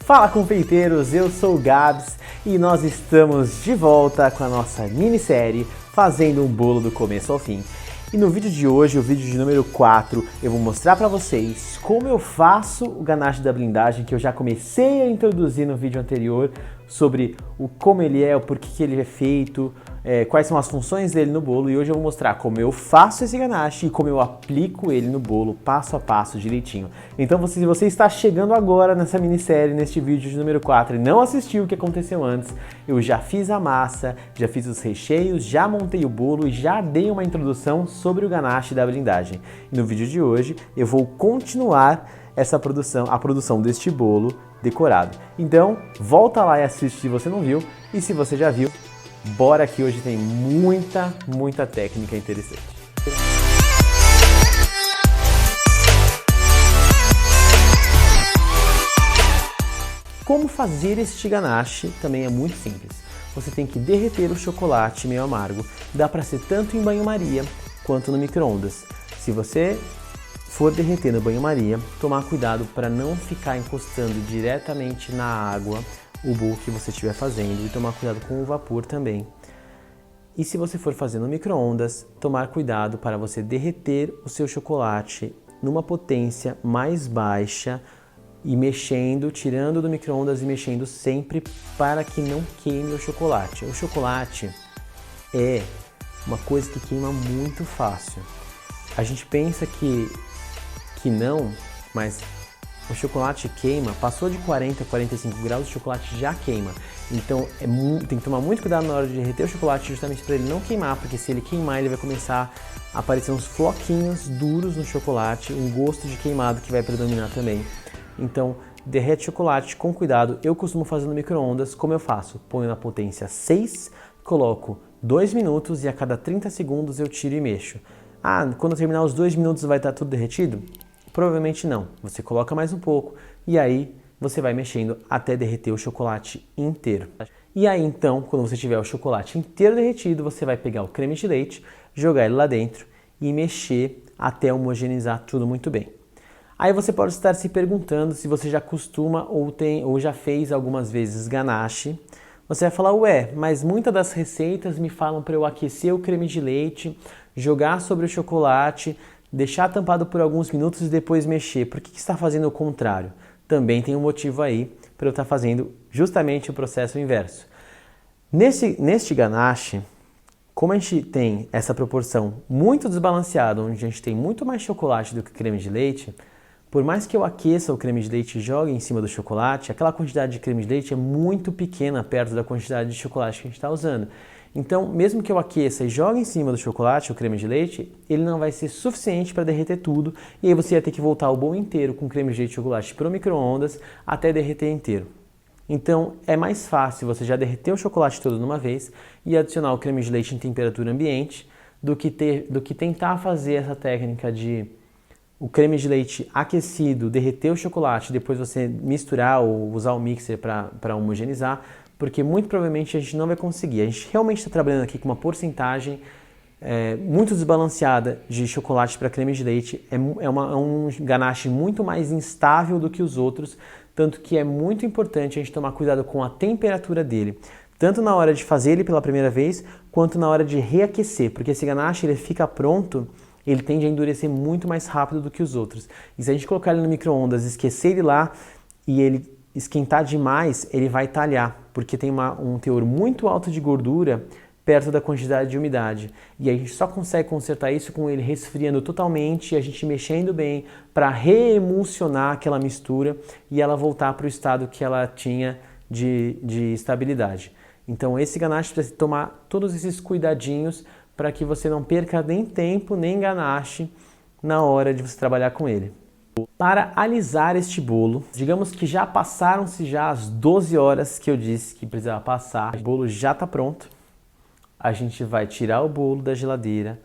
Fala confeiteiros, eu sou o Gabs e nós estamos de volta com a nossa minissérie Fazendo um Bolo do Começo ao Fim. E no vídeo de hoje, o vídeo de número 4, eu vou mostrar para vocês como eu faço o ganache da blindagem, que eu já comecei a introduzir no vídeo anterior, sobre como ele é, o porquê que ele é feito, quais são as funções dele no bolo, e hoje eu vou mostrar como eu faço esse ganache e como eu aplico ele no bolo, passo a passo, direitinho. Então, se você está chegando agora nessa minissérie, neste vídeo de número 4, e não assistiu o que aconteceu antes, eu já fiz a massa, já fiz os recheios, já montei o bolo e já dei uma introdução sobre o ganache da blindagem. E no vídeo de hoje, eu vou continuar a produção deste bolo decorado. Então, volta lá e assiste se você não viu, e se você já viu, bora que hoje tem muita técnica interessante. Como fazer este ganache também é muito simples. Você tem que derreter o chocolate meio amargo, dá para ser tanto em banho-maria quanto no micro-ondas. Se você for derreter no banho-maria, tomar cuidado para não ficar encostando diretamente na água o bolo que você estiver fazendo e tomar cuidado com o vapor também. E se você for fazer no micro-ondas, tomar cuidado para você derreter o seu chocolate numa potência mais baixa e mexendo, tirando do micro-ondas e mexendo sempre para que não queime o chocolate. O chocolate é uma coisa que queima muito fácil. A gente pensa que não, mas o chocolate queima, passou de 40 a 45 graus, o chocolate já queima. Então tem que tomar muito cuidado na hora de derreter o chocolate, justamente para ele não queimar, porque se ele queimar, ele vai começar a aparecer uns floquinhos duros no chocolate, um gosto de queimado que vai predominar também. Então, derrete chocolate com cuidado. Eu costumo fazer no micro-ondas. Como eu faço? Ponho na potência 6, coloco 2 minutos e a cada 30 segundos eu tiro e mexo. Ah, quando eu terminar os 2 minutos vai estar tudo derretido? Provavelmente não. Você coloca mais um pouco e aí você vai mexendo até derreter o chocolate inteiro. E aí então, quando você tiver o chocolate inteiro derretido, você vai pegar o creme de leite, jogar ele lá dentro e mexer até homogeneizar tudo muito bem. Aí você pode estar se perguntando se você já costuma ou já fez algumas vezes ganache. Você vai falar, ué, mas muitas das receitas me falam para eu aquecer o creme de leite, jogar sobre o chocolate, deixar tampado por alguns minutos e depois mexer. Por que você está fazendo o contrário? Também tem um motivo aí para eu estar fazendo justamente o processo inverso. Neste ganache, como a gente tem essa proporção muito desbalanceada, onde a gente tem muito mais chocolate do que creme de leite, por mais que eu aqueça o creme de leite e jogue em cima do chocolate, aquela quantidade de creme de leite é muito pequena perto da quantidade de chocolate que a gente está usando. Então, mesmo que eu aqueça e jogue em cima do chocolate o creme de leite, ele não vai ser suficiente para derreter tudo, e aí você vai ter que voltar o bolo inteiro com creme de leite e chocolate para o micro-ondas até derreter inteiro. Então, é mais fácil você já derreter o chocolate todo de uma vez e adicionar o creme de leite em temperatura ambiente do que tentar fazer essa técnica de o creme de leite aquecido, derreter o chocolate, depois você misturar ou usar o mixer para homogeneizar, porque muito provavelmente a gente não vai conseguir. A gente realmente está trabalhando aqui com uma porcentagem muito desbalanceada de chocolate para creme de leite. É um ganache muito mais instável do que os outros, tanto que é muito importante a gente tomar cuidado com a temperatura dele, tanto na hora de fazer ele pela primeira vez, quanto na hora de reaquecer, porque esse ganache ele fica pronto, ele tende a endurecer muito mais rápido do que os outros. E se a gente colocar ele no micro-ondas, esquecer ele lá e ele esquentar demais, ele vai talhar, porque tem um teor muito alto de gordura perto da quantidade de umidade. E a gente só consegue consertar isso com ele resfriando totalmente e a gente mexendo bem para reemulsionar aquela mistura e ela voltar para o estado que ela tinha de estabilidade. Então esse ganache precisa tomar todos esses cuidadinhos para que você não perca nem tempo nem ganache na hora de você trabalhar com ele. Para alisar este bolo, digamos que já passaram-se já as 12 horas que eu disse que precisava passar, o bolo já está pronto. A gente vai tirar o bolo da geladeira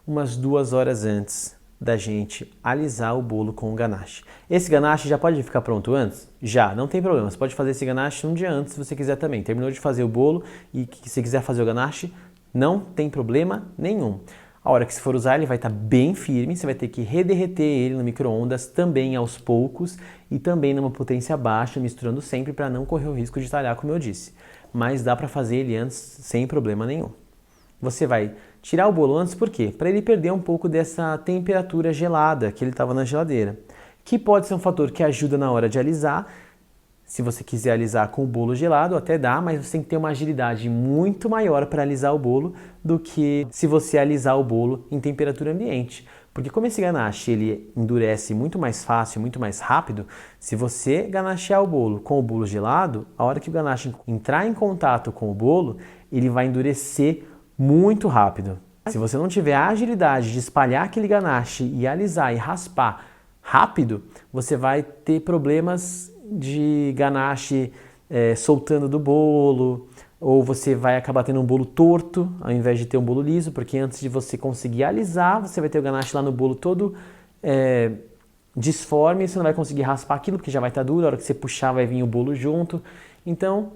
umas 2 horas antes da gente alisar o bolo com o ganache. Esse ganache já pode ficar pronto antes? Já, não tem problema. Você pode fazer esse ganache um dia antes se você quiser também. Terminou de fazer o bolo e se quiser fazer o ganache, não tem problema nenhum. A hora que você for usar, ele vai estar bem firme, você vai ter que rederreter ele no micro-ondas também aos poucos e também numa potência baixa, misturando sempre para não correr o risco de talhar, como eu disse. Mas dá para fazer ele antes sem problema nenhum. Você vai tirar o bolo antes, por quê? Para ele perder um pouco dessa temperatura gelada que ele estava na geladeira, que pode ser um fator que ajuda na hora de alisar. Se você quiser alisar com o bolo gelado, até dá, mas você tem que ter uma agilidade muito maior para alisar o bolo do que se você alisar o bolo em temperatura ambiente. Porque como esse ganache ele endurece muito mais fácil, muito mais rápido, se você ganachear o bolo com o bolo gelado, a hora que o ganache entrar em contato com o bolo, ele vai endurecer muito rápido. Se você não tiver a agilidade de espalhar aquele ganache e alisar e raspar rápido, você vai ter problemas de ganache soltando do bolo, ou você vai acabar tendo um bolo torto ao invés de ter um bolo liso, porque antes de você conseguir alisar, você vai ter o ganache lá no bolo todo disforme, e você não vai conseguir raspar aquilo, porque já vai estar duro, a hora que você puxar vai vir o bolo junto. Então,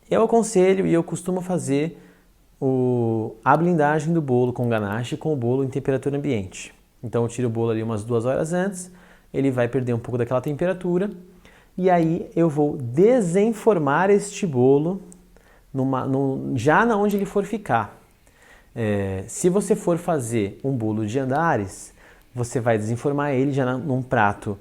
eu aconselho e eu costumo fazer a blindagem do bolo com ganache com o bolo em temperatura ambiente. Então eu tiro o bolo ali umas 2 horas antes, ele vai perder um pouco daquela temperatura, e aí eu vou desenformar este bolo já na onde ele for ficar. Se você for fazer um bolo de andares, você vai desenformar ele já num prato,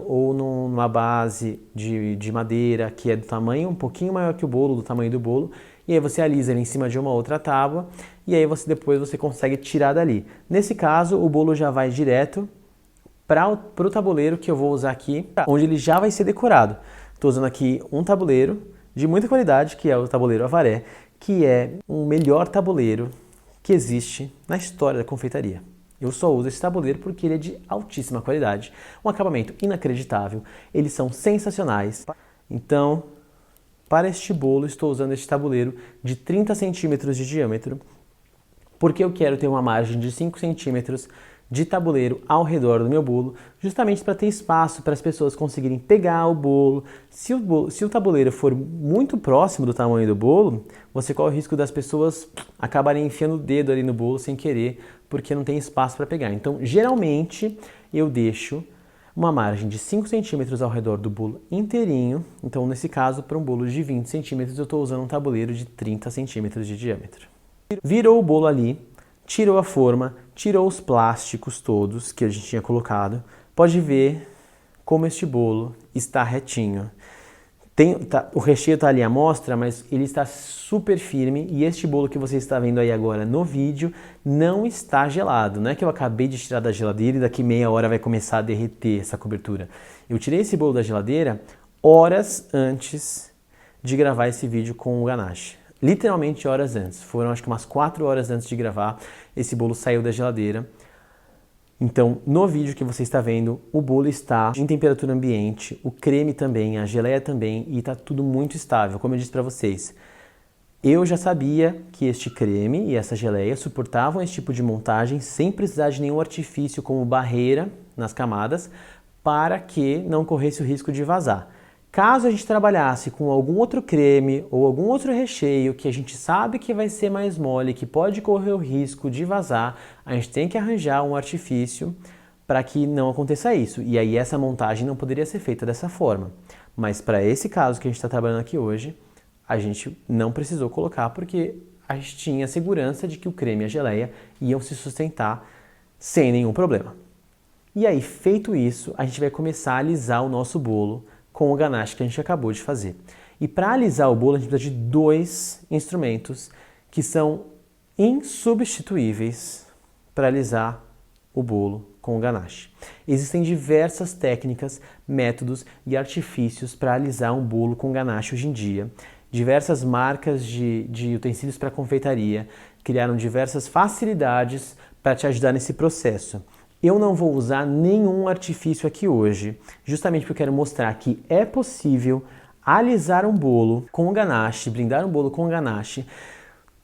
ou numa base de madeira que é do tamanho um pouquinho maior que o bolo, do tamanho do bolo, e aí você alisa ele em cima de uma outra tábua, e aí depois você consegue tirar dali. Nesse caso, o bolo já vai direto para o tabuleiro que eu vou usar aqui, onde ele já vai ser decorado. Estou usando aqui um tabuleiro de muita qualidade, que é o tabuleiro Avaré, que é o melhor tabuleiro que existe na história da confeitaria. Eu só uso esse tabuleiro porque ele é de altíssima qualidade, um acabamento inacreditável, eles são sensacionais. Então, para este bolo, estou usando este tabuleiro de 30 centímetros de diâmetro, porque eu quero ter uma margem de 5 centímetros de tabuleiro ao redor do meu bolo, justamente para ter espaço para as pessoas conseguirem pegar o bolo. Se o tabuleiro for muito próximo do tamanho do bolo, você corre o risco das pessoas acabarem enfiando o dedo ali no bolo sem querer, porque não tem espaço para pegar. Então, geralmente, eu deixo uma margem de 5 centímetros ao redor do bolo inteirinho. Então, nesse caso, para um bolo de 20 centímetros, eu estou usando um tabuleiro de 30 centímetros de diâmetro. Virou o bolo ali, tirou a forma, tirou os plásticos todos que a gente tinha colocado. Pode ver como este bolo está retinho. O recheio está ali à mostra, mas ele está super firme, e este bolo que você está vendo aí agora no vídeo não está gelado. Não é que eu acabei de tirar da geladeira e daqui meia hora vai começar a derreter essa cobertura. Eu tirei esse bolo da geladeira horas antes de gravar esse vídeo com o ganache. Literalmente horas antes. Foram acho que umas 4 horas antes de gravar, esse bolo saiu da geladeira. Então, no vídeo que você está vendo, o bolo está em temperatura ambiente, o creme também, a geleia também, e está tudo muito estável, como eu disse para vocês. Eu já sabia que este creme e essa geleia suportavam esse tipo de montagem sem precisar de nenhum artifício como barreira nas camadas, para que não corresse o risco de vazar. Caso a gente trabalhasse com algum outro creme ou algum outro recheio que a gente sabe que vai ser mais mole, que pode correr o risco de vazar, a gente tem que arranjar um artifício para que não aconteça isso. E aí essa montagem não poderia ser feita dessa forma. Mas para esse caso que a gente está trabalhando aqui hoje, a gente não precisou colocar porque a gente tinha segurança de que o creme e a geleia iam se sustentar sem nenhum problema. E aí, feito isso, a gente vai começar a alisar o nosso bolo com o ganache que a gente acabou de fazer. E para alisar o bolo, a gente precisa de 2 instrumentos que são insubstituíveis para alisar o bolo com o ganache. Existem diversas técnicas, métodos e artifícios para alisar um bolo com ganache hoje em dia. Diversas marcas de utensílios para confeitaria criaram diversas facilidades para te ajudar nesse processo. Eu não vou usar nenhum artifício aqui hoje, justamente porque eu quero mostrar que é possível alisar um bolo com ganache, blindar um bolo com ganache,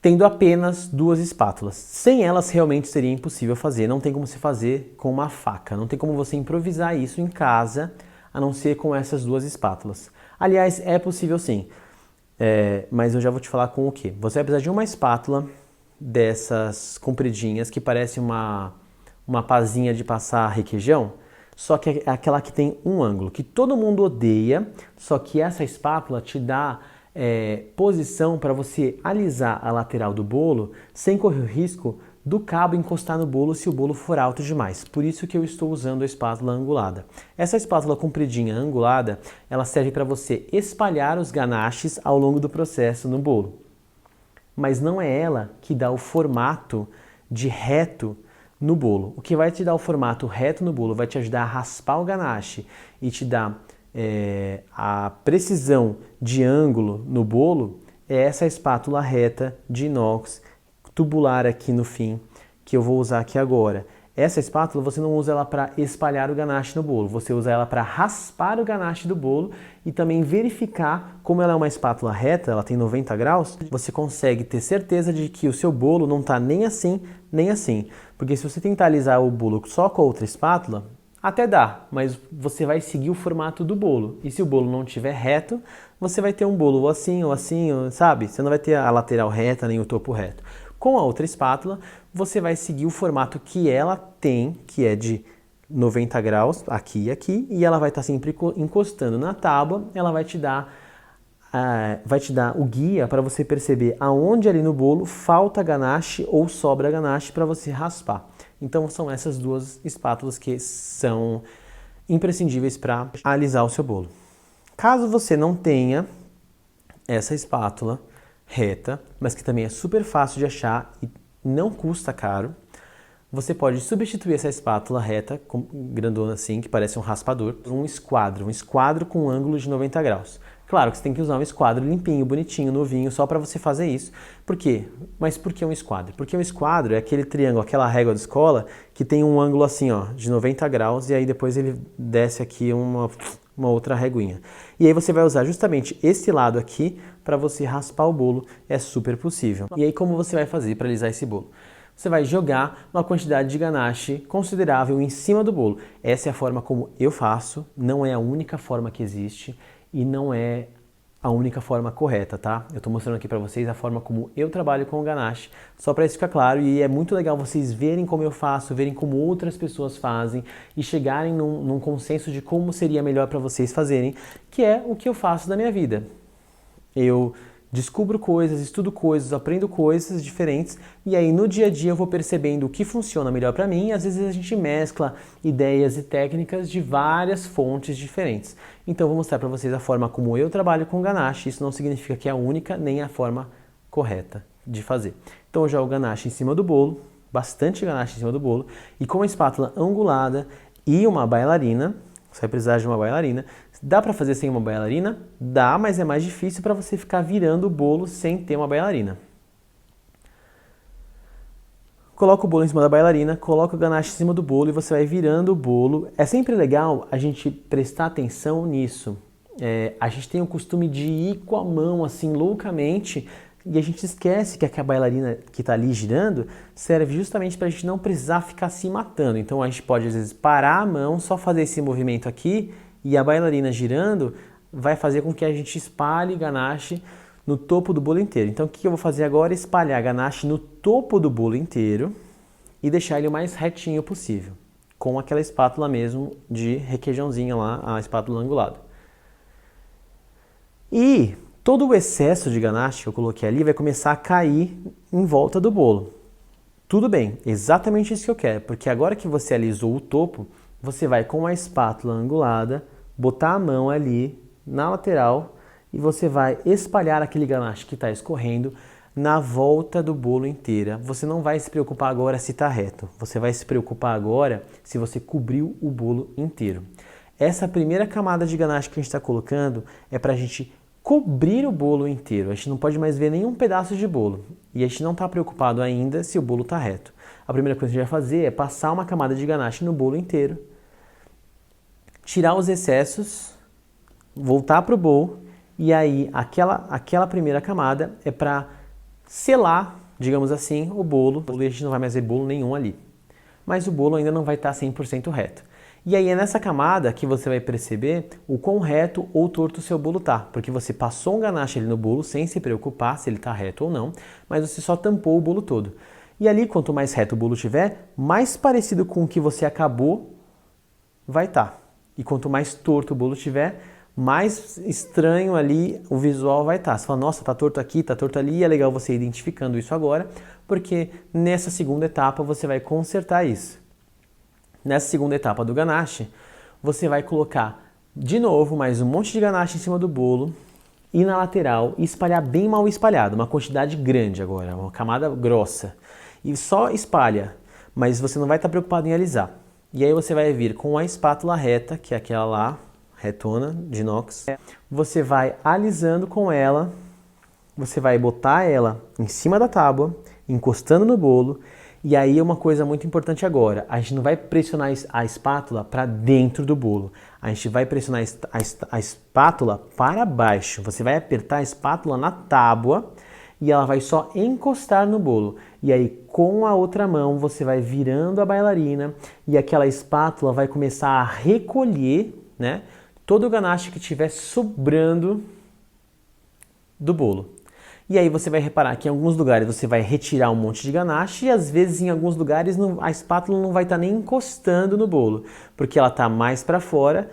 tendo apenas 2 espátulas. Sem elas realmente seria impossível fazer, não tem como se fazer com uma faca, não tem como você improvisar isso em casa, a não ser com essas 2 espátulas. Aliás, é possível sim, mas eu já vou te falar com o que. Você vai precisar de uma espátula dessas compridinhas que parece uma pazinha de passar requeijão, só que é aquela que tem um ângulo, que todo mundo odeia, só que essa espátula te dá posição para você alisar a lateral do bolo sem correr o risco do cabo encostar no bolo se o bolo for alto demais. Por isso que eu estou usando a espátula angulada. Essa espátula compridinha angulada, ela serve para você espalhar os ganaches ao longo do processo no bolo. Mas não é ela que dá o formato de reto no bolo. O que vai te dar o formato reto no bolo, vai te ajudar a raspar o ganache e te dar a precisão de ângulo no bolo, é essa espátula reta de inox tubular aqui no fim, que eu vou usar aqui agora. Essa espátula você não usa ela para espalhar o ganache no bolo, você usa ela para raspar o ganache do bolo e também verificar, como ela é uma espátula reta, ela tem 90 graus, você consegue ter certeza de que o seu bolo não está nem assim, nem assim. Porque se você tentar alisar o bolo só com a outra espátula, até dá, mas você vai seguir o formato do bolo. E se o bolo não estiver reto, você vai ter um bolo ou assim, sabe? Você não vai ter a lateral reta nem o topo reto. Com a outra espátula, você vai seguir o formato que ela tem, que é de 90 graus, aqui e aqui, e ela vai estar sempre encostando na tábua, ela vai te dar o guia para você perceber aonde ali no bolo falta ganache ou sobra ganache para você raspar. Então são essas duas espátulas que são imprescindíveis para alisar o seu bolo. Caso você não tenha essa espátula reta, mas que também é super fácil de achar e não custa caro, você pode substituir essa espátula reta, grandona assim, que parece um raspador, por um esquadro com um ângulo de 90 graus. Claro que você tem que usar um esquadro limpinho, bonitinho, novinho, só para você fazer isso. Por quê? Mas por que um esquadro? Porque um esquadro é aquele triângulo, aquela régua de escola, que tem um ângulo assim, ó, de 90 graus, e aí depois ele desce aqui uma outra reguinha. E aí você vai usar justamente esse lado aqui para você raspar o bolo, é super possível. E aí como você vai fazer para alisar esse bolo? Você vai jogar uma quantidade de ganache considerável em cima do bolo. Essa é a forma como eu faço, não é a única forma que existe e não é a única forma correta, tá? Eu tô mostrando aqui para vocês a forma como eu trabalho com o ganache, só para isso ficar claro, e é muito legal vocês verem como eu faço, verem como outras pessoas fazem e chegarem num consenso de como seria melhor para vocês fazerem, que é o que eu faço na minha vida. Eu descubro coisas, estudo coisas, aprendo coisas diferentes e aí no dia a dia eu vou percebendo o que funciona melhor para mim e às vezes a gente mescla ideias e técnicas de várias fontes diferentes. Então eu vou mostrar para vocês a forma como eu trabalho com ganache, isso não significa que é a única nem a forma correta de fazer. Então eu jogo ganache em cima do bolo, bastante ganache em cima do bolo e com a espátula angulada e uma bailarina, você vai precisar de uma bailarina. Dá para fazer sem uma bailarina? Dá, mas é mais difícil para você ficar virando o bolo sem ter uma bailarina. Coloca o bolo em cima da bailarina, coloca o ganache em cima do bolo e você vai virando o bolo. É sempre legal a gente prestar atenção nisso. A gente tem o costume de ir com a mão assim loucamente e a gente esquece que a bailarina que está ali girando serve justamente para a gente não precisar ficar se matando. Então a gente pode às vezes parar a mão, só fazer esse movimento aqui e a bailarina girando vai fazer com que a gente espalhe ganache no topo do bolo inteiro. Então o que eu vou fazer agora é espalhar ganache no topo do bolo inteiro e deixar ele o mais retinho possível, com aquela espátula mesmo de requeijãozinho lá, a espátula angulada. E todo o excesso de ganache que eu coloquei ali vai começar a cair em volta do bolo. Tudo bem, exatamente isso que eu quero, porque agora que você alisou o topo, você vai com a espátula angulada, botar a mão ali na lateral e você vai espalhar aquele ganache que está escorrendo na volta do bolo inteira. Você não vai se preocupar agora se está reto, você vai se preocupar agora se você cobriu o bolo inteiro. Essa primeira camada de ganache que a gente está colocando é para a gente cobrir o bolo inteiro. A gente não pode mais ver nenhum pedaço de bolo e a gente não está preocupado ainda se o bolo está reto. A primeira coisa que a gente vai fazer é passar uma camada de ganache no bolo inteiro, tirar os excessos, voltar para o bowl e aí aquela primeira camada é para selar, digamos assim, o bolo. E a gente não vai mais ver bolo nenhum ali. Mas o bolo ainda não vai estar 100% reto. E aí é nessa camada que você vai perceber o quão reto ou torto o seu bolo tá, porque você passou um ganache ali no bolo sem se preocupar se ele tá reto ou não, mas você só tampou o bolo todo. E ali, quanto mais reto o bolo tiver, mais parecido com o que você acabou vai estar. E quanto mais torto o bolo tiver, mais estranho ali o visual vai estar. Você fala, nossa, tá torto aqui, tá torto ali, e é legal você ir identificando isso agora, porque nessa segunda etapa você vai consertar isso. Nessa segunda etapa do ganache, você vai colocar de novo mais um monte de ganache em cima do bolo e na lateral e espalhar bem mal espalhado, uma quantidade grande agora, uma camada grossa. E só espalha, mas você não vai estar preocupado em alisar. E aí você vai vir com a espátula reta, que é aquela lá, retona, de inox. Você vai alisando com ela, você vai botar ela em cima da tábua, encostando no bolo. E aí uma coisa muito importante agora, a gente não vai pressionar a espátula para dentro do bolo, a gente vai pressionar a espátula para baixo. Você vai apertar a espátula na tábua e ela vai só encostar no bolo. E aí com a outra mão você vai virando a bailarina e aquela espátula vai começar a recolher, né, todo o ganache que estiver sobrando do bolo. E aí você vai reparar que em alguns lugares você vai retirar um monte de ganache e às vezes em alguns lugares a espátula não vai estar nem encostando no bolo, porque ela está mais para fora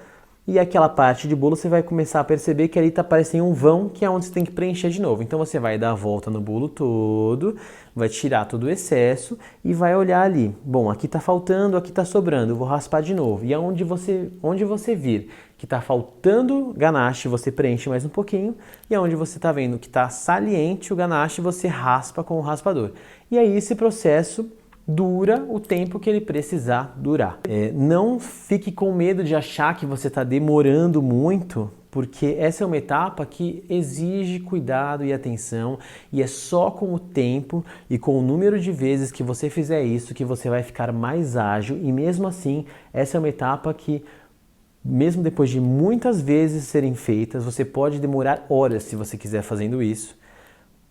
e aquela parte de bolo você vai começar a perceber que ali está parecendo um vão, que é onde você tem que preencher de novo. Então você vai dar a volta no bolo todo, vai tirar todo o excesso e vai olhar ali. Bom, aqui está faltando, aqui está sobrando, eu vou raspar de novo. E onde você vir que está faltando ganache, você preenche mais um pouquinho. E onde você está vendo que está saliente o ganache, você raspa com o raspador. E aí esse processo dura o tempo que ele precisar durar. Não fique com medo de achar que você está demorando muito, porque essa é uma etapa que exige cuidado e atenção, e é só com o tempo e com o número de vezes que você fizer isso que você vai ficar mais ágil, e mesmo assim, essa é uma etapa que, mesmo depois de muitas vezes serem feitas, você pode demorar horas se você quiser fazendo isso,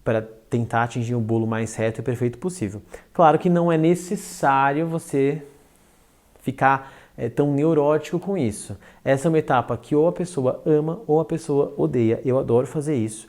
para tentar atingir um bolo mais reto e perfeito possível. Claro que não é necessário você ficar tão neurótico com isso. Essa é uma etapa que ou a pessoa ama ou a pessoa odeia. Eu adoro fazer isso.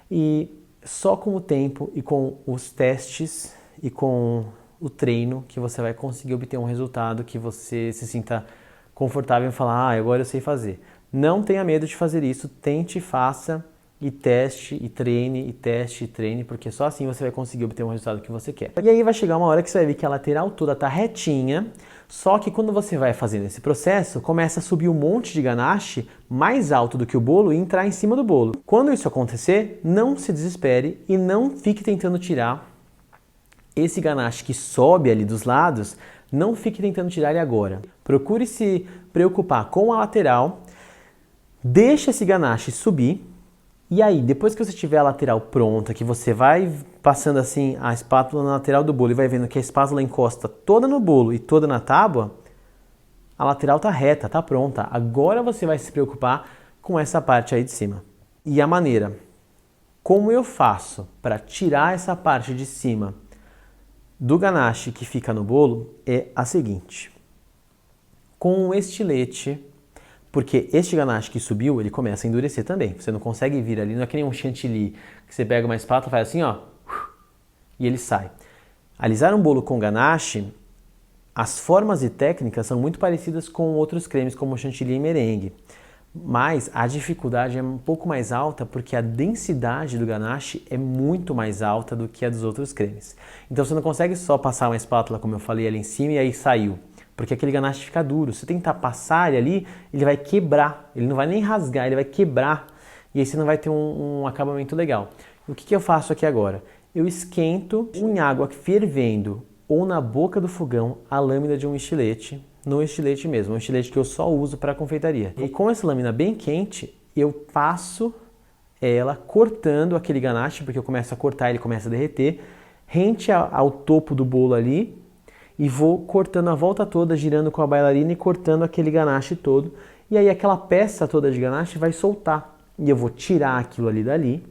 E só com o tempo e com os testes e com o treino que você vai conseguir obter um resultado que você se sinta confortável em falar, agora eu sei fazer. Não tenha medo de fazer isso, tente e faça. E teste, e treine, e teste, e treine, porque só assim você vai conseguir obter um resultado que você quer. E aí vai chegar uma hora que você vai ver que a lateral toda tá retinha, só que quando você vai fazendo esse processo, começa a subir um monte de ganache mais alto do que o bolo e entrar em cima do bolo. Quando isso acontecer, não se desespere e não fique tentando tirar esse ganache que sobe ali dos lados, não fique tentando tirar ele agora. Procure se preocupar com a lateral, deixa esse ganache subir. E aí, depois que você tiver a lateral pronta, que você vai passando assim a espátula na lateral do bolo e vai vendo que a espátula encosta toda no bolo e toda na tábua, a lateral está reta, está pronta. Agora você vai se preocupar com essa parte aí de cima. E a maneira como eu faço para tirar essa parte de cima do ganache que fica no bolo é a seguinte. Com um estilete, porque este ganache que subiu, ele começa a endurecer também. Você não consegue vir ali, não é que nem um chantilly, que você pega uma espátula e faz assim, ó, e ele sai. Alisar um bolo com ganache, as formas e técnicas são muito parecidas com outros cremes, como chantilly e merengue. Mas a dificuldade é um pouco mais alta porque a densidade do ganache é muito mais alta do que a dos outros cremes. Então você não consegue só passar uma espátula, como eu falei, ali em cima e aí saiu. Porque aquele ganache fica duro. Se você tentar passar ele ali, ele vai quebrar. Ele não vai nem rasgar, ele vai quebrar. E aí você não vai ter um acabamento legal. O que eu faço aqui agora? Eu esquento em água fervendo ou na boca do fogão a lâmina de um estilete, no estilete mesmo, um estilete que eu só uso para confeitaria. E com essa lâmina bem quente, eu passo ela cortando aquele ganache, porque eu começo a cortar, ele começa a derreter, rente ao topo do bolo ali, e vou cortando a volta toda, girando com a bailarina e cortando aquele ganache todo. E aí aquela peça toda de ganache vai soltar. E eu vou tirar aquilo ali dali.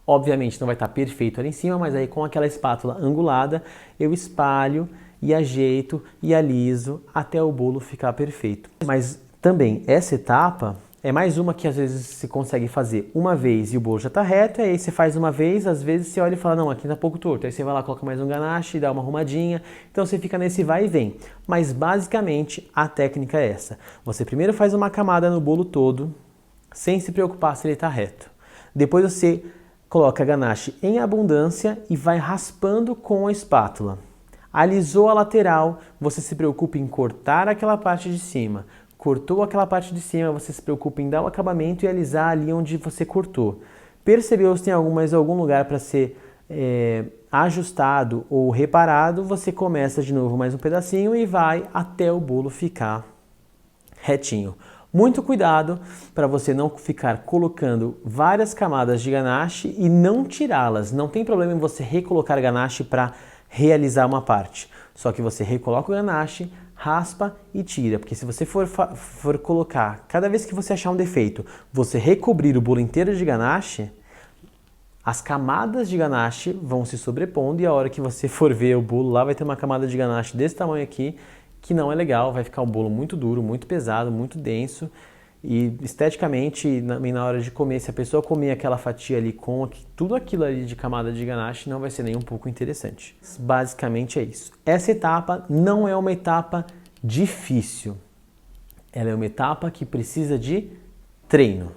Obviamente não vai estar perfeito ali em cima, mas aí com aquela espátula angulada, eu espalho e ajeito e aliso até o bolo ficar perfeito. Mas também essa etapa é mais uma que às vezes se consegue fazer uma vez e o bolo já está reto, e aí você faz uma vez, às vezes você olha e fala, não, aqui está pouco torto, aí você vai lá, coloca mais um ganache, dá uma arrumadinha, então você fica nesse vai e vem. Mas basicamente a técnica é essa, você primeiro faz uma camada no bolo todo, sem se preocupar se ele está reto. Depois você coloca ganache em abundância e vai raspando com a espátula. Alisou a lateral, você se preocupa em cortar aquela parte de cima. Cortou aquela parte de cima, você se preocupa em dar o acabamento e alisar ali onde você cortou. Percebeu se tem algum lugar para ser ajustado ou reparado, você começa de novo mais um pedacinho e vai até o bolo ficar retinho. Muito cuidado para você não ficar colocando várias camadas de ganache e não tirá-las. Não tem problema em você recolocar ganache para realizar uma parte. Só que você recoloca o ganache, raspa e tira, porque se você for colocar, cada vez que você achar um defeito, você recobrir o bolo inteiro de ganache, as camadas de ganache vão se sobrepondo e a hora que você for ver o bolo lá vai ter uma camada de ganache desse tamanho aqui, que não é legal, vai ficar um bolo muito duro, muito pesado, muito denso e esteticamente, na hora de comer, se a pessoa comer aquela fatia ali com tudo aquilo ali de camada de ganache, não vai ser nem um pouco interessante. Basicamente é isso. Essa etapa não é uma etapa difícil, ela é uma etapa que precisa de treino.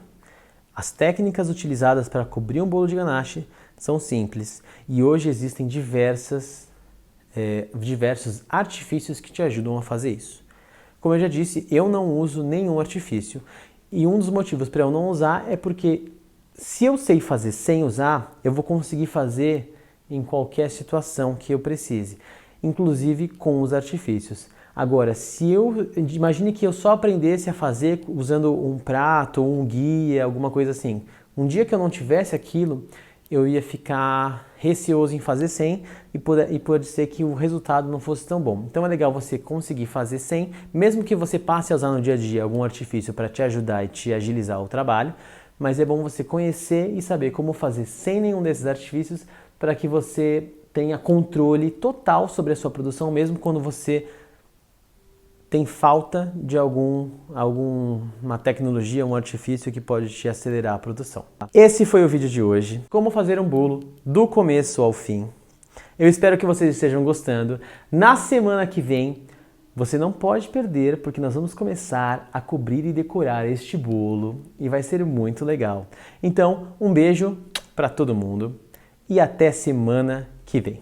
As técnicas utilizadas para cobrir um bolo de ganache são simples e hoje existem diversos artifícios que te ajudam a fazer isso. Como eu já disse, eu não uso nenhum artifício e um dos motivos para eu não usar é porque se eu sei fazer sem usar, eu vou conseguir fazer em qualquer situação que eu precise, inclusive com os artifícios. Agora, imagine que eu só aprendesse a fazer usando um prato, um guia, alguma coisa assim. Um dia que eu não tivesse aquilo, eu ia ficar receoso em fazer sem e pode ser que o resultado não fosse tão bom. Então é legal você conseguir fazer sem, mesmo que você passe a usar no dia a dia algum artifício para te ajudar e te agilizar o trabalho, mas é bom você conhecer e saber como fazer sem nenhum desses artifícios para que você tenha controle total sobre a sua produção, mesmo quando você tem falta de alguma tecnologia, um artifício que pode te acelerar a produção. Esse foi o vídeo de hoje, como fazer um bolo do começo ao fim. Eu espero que vocês estejam gostando. Na semana que vem, você não pode perder, porque nós vamos começar a cobrir e decorar este bolo e vai ser muito legal. Então, um beijo para todo mundo e até semana que vem.